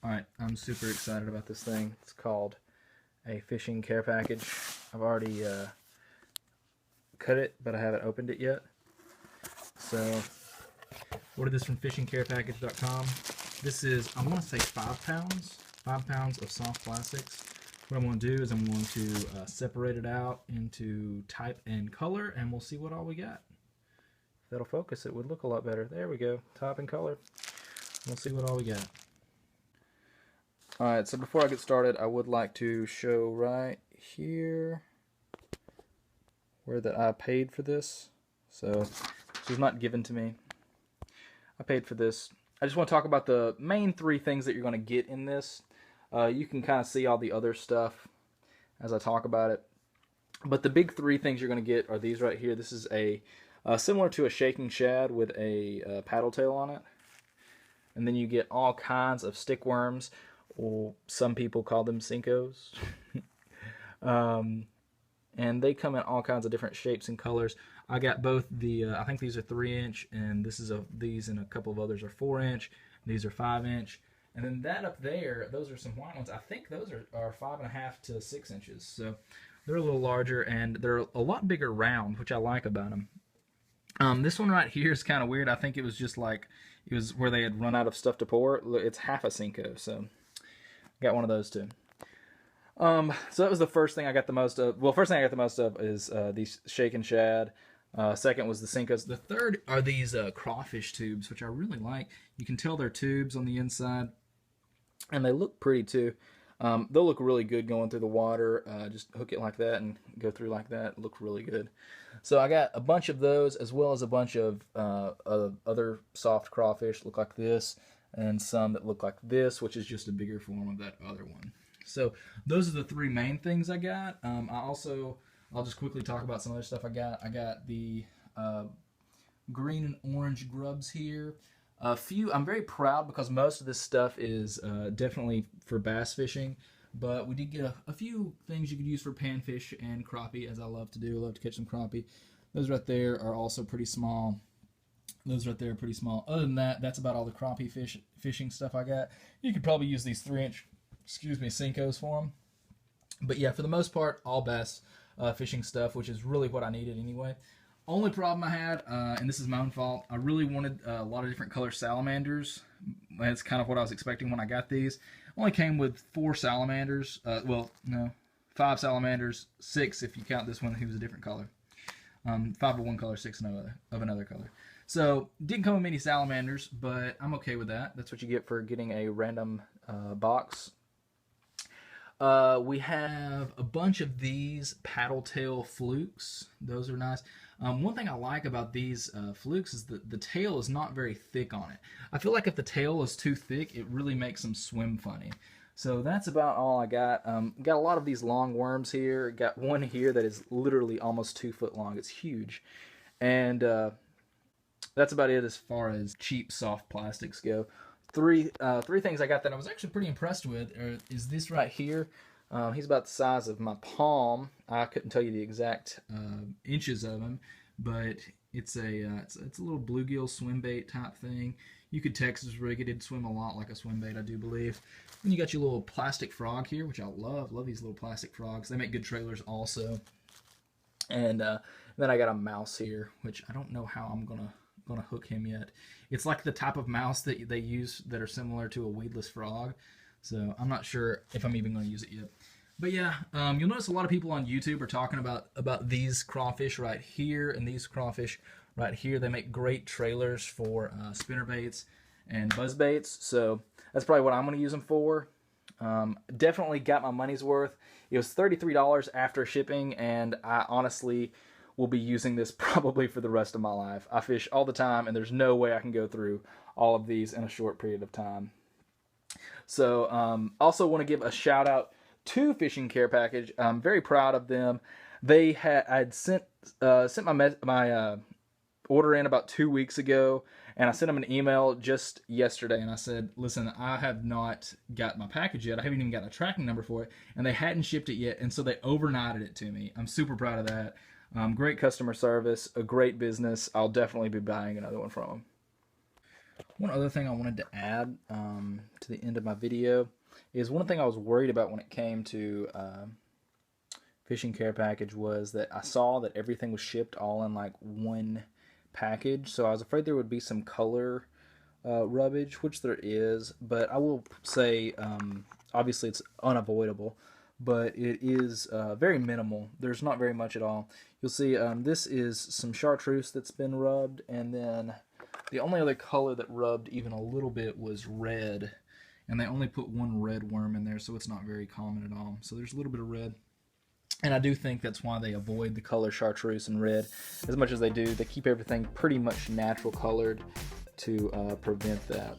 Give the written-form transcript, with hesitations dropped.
Alright, I'm super excited about this thing. It's called a fishing care package. I've already cut it, but I haven't opened it yet. So, ordered this from fishingcarepackage.com. This is, I want to say 5 pounds. 5 pounds of soft plastics. What I'm going to do is I'm going to separate it out into type and color, and we'll see what all we got. If that'll focus, it would look a lot better. There we go, type and color. We'll see what all we got. Alright, so before I get started, I would like to show right here where that I paid for this. So, this was not given to me. I paid for this. I just want to talk about the main 3 things that you're going to get in this. You can kind of see all the other stuff as I talk about it. But the big 3 things you're going to get are these right here. This is a similar to a shaking shad with a paddle tail on it. And then you get all kinds of stick worms. Or some people call them senkos. And they come in all kinds of different shapes and colors. I got both the, I think these are 3-inch, and these and a couple of others are 4-inch. These are 5-inch. And then that up there, those are some white ones. I think those are 5.5 to 6 inches. So they're a little larger, and they're a lot bigger round, which I like about them. This one right here is kind of weird. I think it was just like, it was where they had run out of stuff to pour. It's half a senko, so got one of those too. So that was the first thing I got the most of. Well, first thing I got the most of is these shake and shad. Second was the senkos. The third are these crawfish tubes, which I really like. You can tell they're tubes on the inside, and they look pretty too. They'll look really good going through the water. Just hook it like that and go through like that. Look really good. So I got a bunch of those, as well as a bunch of other soft crawfish look like this, and some that look like this, which is just a bigger form of that other one. So those are the 3 main things I got. I'll just quickly talk about some other stuff I got. I got the green and orange grubs here. I'm very proud because most of this stuff is definitely for bass fishing, but we did get a few things you could use for panfish and crappie, as I love to do. I love to catch some crappie. Those right there are also pretty small. Those right there are pretty small. Other than that, that's about all the crappie fishing stuff I got. You could probably use these 3-inch, senkos for them. But yeah, for the most part, all bass fishing stuff, which is really what I needed anyway. Only problem I had, and this is my own fault, I really wanted a lot of different color salamanders. That's kind of what I was expecting when I got these. Only came with 4 salamanders. Well, no, 5 salamanders, 6 if you count this one who's a different color. 5 of one color, 6 of another color. So, didn't come with many salamanders, but I'm okay with that. That's what you get for getting a random box. We have a bunch of these paddle tail flukes. Those are nice. One thing I like about these flukes is that the tail is not very thick on it. I feel like if the tail is too thick, it really makes them swim funny. So that's about all I got. Got a lot of these long worms here. Got one here that is literally almost 2 foot long. It's huge. And that's about it as far as cheap soft plastics go. Three things I got that I was actually pretty impressed with is this right here. He's about the size of my palm. I couldn't tell you the exact inches of him, but it's a little bluegill swim bait type thing. You could Texas rig it. It'd swim a lot like a swim bait, I do believe. And you got your little plastic frog here, which I love. Love these little plastic frogs. They make good trailers also. And then I got a mouse here, which I don't know how I'm gonna hook him yet. It's like the type of mouse that they use that are similar to a weedless frog, so I'm not sure if I'm even going to use it yet. But yeah, you'll notice a lot of people on YouTube are talking about these crawfish right here and these crawfish right here. They make great trailers for spinner baits and buzz baits, so that's probably what I'm going to use them for. Definitely got my money's worth. It was $33 after shipping, and I honestly will be using this probably for the rest of my life. I fish all the time, and there's no way I can go through all of these in a short period of time. So, also want to give a shout out to Fishing Care Package. I'm very proud of them. I'd sent my order in about 2 weeks ago, and I sent them an email just yesterday, and I said, listen, I have not got my package yet. I haven't even got a tracking number for it, and they hadn't shipped it yet, and so they overnighted it to me. I'm super proud of that. Great customer service, a great business. I'll definitely be buying another one from them. One other thing I wanted to add to the end of my video is one thing I was worried about when it came to fishing care package was that I saw that everything was shipped all in like one package, so I was afraid there would be some color rubbage, which there is, but I will say obviously it's unavoidable, but it is very minimal. There's not very much at all. You'll see this is some chartreuse that's been rubbed, and then the only other color that rubbed even a little bit was red, and they only put one red worm in there, so it's not very common at all. So there's a little bit of red, and I do think that's why they avoid the color chartreuse and red as much as they do. They keep everything pretty much natural colored to prevent that.